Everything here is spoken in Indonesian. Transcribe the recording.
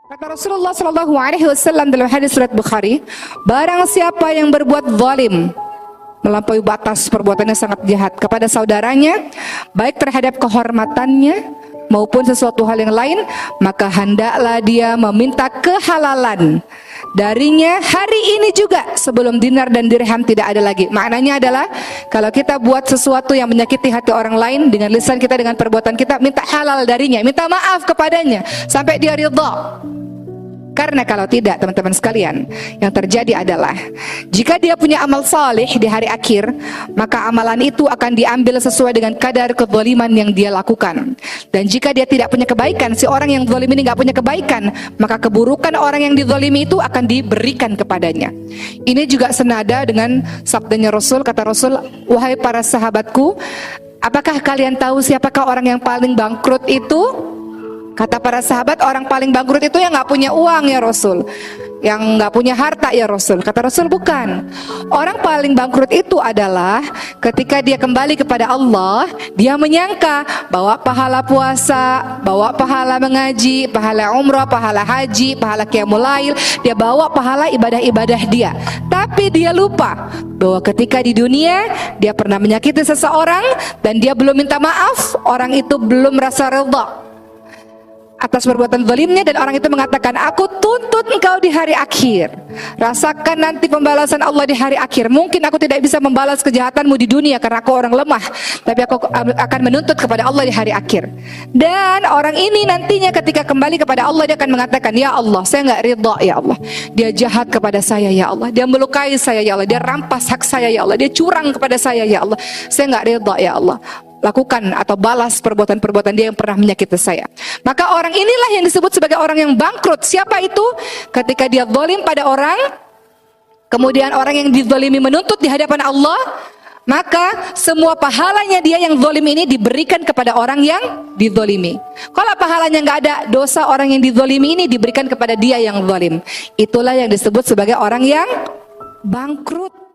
Kata Rasulullah SAW dalam hadis riwayat Bukhari, barang siapa yang berbuat zalim, melampaui batas, perbuatannya sangat jahat kepada saudaranya, baik terhadap kehormatannya maupun sesuatu hal yang lain, maka hendaklah dia meminta kehalalan darinya hari ini juga, sebelum dinar dan dirham tidak ada lagi. Maknanya adalah kalau kita buat sesuatu yang menyakiti hati orang lain dengan lisan kita, dengan perbuatan kita, minta halal darinya, minta maaf kepadanya sampai dia ridha. Karena kalau tidak, teman-teman sekalian, yang terjadi adalah jika dia punya amal saleh di hari akhir, maka amalan itu akan diambil sesuai dengan kadar kezaliman yang dia lakukan. Dan jika dia tidak punya kebaikan, si orang yang zalim ini nggak punya kebaikan, maka keburukan orang yang dizalimi itu akan diberikan kepadanya. Ini juga senada dengan sabdanya Rasul. Kata Rasul, wahai para sahabatku, apakah kalian tahu siapakah orang yang paling bangkrut itu? Kata para sahabat, orang paling bangkrut itu yang nggak punya uang ya Rasul, yang nggak punya harta ya Rasul. Kata Rasul, bukan. Orang paling bangkrut itu adalah ketika dia kembali kepada Allah, dia menyangka bahwa pahala puasa, bawa pahala mengaji, pahala umrah, pahala haji, pahala qiyamul lail, dia bawa pahala ibadah-ibadah dia. Tapi dia lupa bahwa ketika di dunia dia pernah menyakiti seseorang dan dia belum minta maaf, orang itu belum merasa ridha atas perbuatan zalimnya, dan orang itu mengatakan, aku tuntut engkau di hari akhir, rasakan nanti pembalasan Allah di hari akhir. Mungkin aku tidak bisa membalas kejahatanmu di dunia karena aku orang lemah, tapi aku akan menuntut kepada Allah di hari akhir. Dan orang ini nantinya ketika kembali kepada Allah, dia akan mengatakan, ya Allah, saya nggak ridha ya Allah, dia jahat kepada saya ya Allah, dia melukai saya ya Allah, dia rampas hak saya ya Allah, dia curang kepada saya ya Allah, saya nggak ridha ya Allah. Lakukan atau balas perbuatan-perbuatan dia yang pernah menyakiti saya. Maka orang inilah yang disebut sebagai orang yang bangkrut. Siapa itu? Ketika dia zalim pada orang, kemudian orang yang dizalimi menuntut di hadapan Allah, maka semua pahalanya dia yang zalim ini diberikan kepada orang yang dizalimi. Kalau pahalanya nggak ada, dosa orang yang dizalimi ini diberikan kepada dia yang zalim. Itulah yang disebut sebagai orang yang bangkrut.